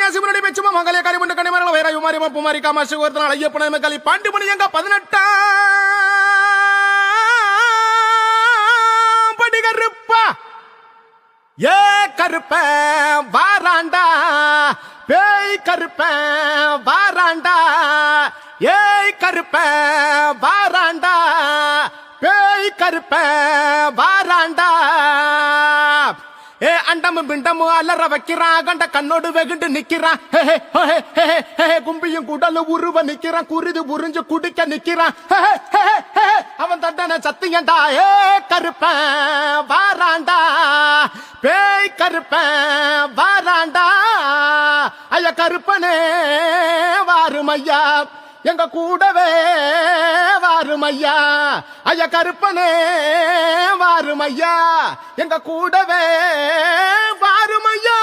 சன்னியாசி பெச்சுமா மங்களே கரிமண்ட கனிமரல வைராயு மாரி மப்புமாரி காமாசி ஒருத்தனால ஐயப்பன மகளி பாண்டி மணி எங்க 18 படி கருப்பா ஏ கருப்ப வாராண்டா பேய் கருப்ப வாராண்டா ஏய் கருப்ப வாராண்டா பேய் கருப்ப வாராண்டா ஏ அண்டம் பிண்டம் அலற வைக்கிறான் கண்ட கண்ணோடு வெகுண்டு நிக்கிறான் கும்பியும் குடலு உருவ நிக்கிறான் குருது உறிஞ்சு குடிக்க நிக்கிறான் அவன் தண்டனை சத்தியண்டா ஏ கருப்ப வாராண்டா பேய் கருப்ப வாராண்டா ஐயா கருப்பனே வாருமையா எங்க கூடவே வாருமையா ஐயா கருப்பனே வாருமையா எங்க கூடவே வாருமையா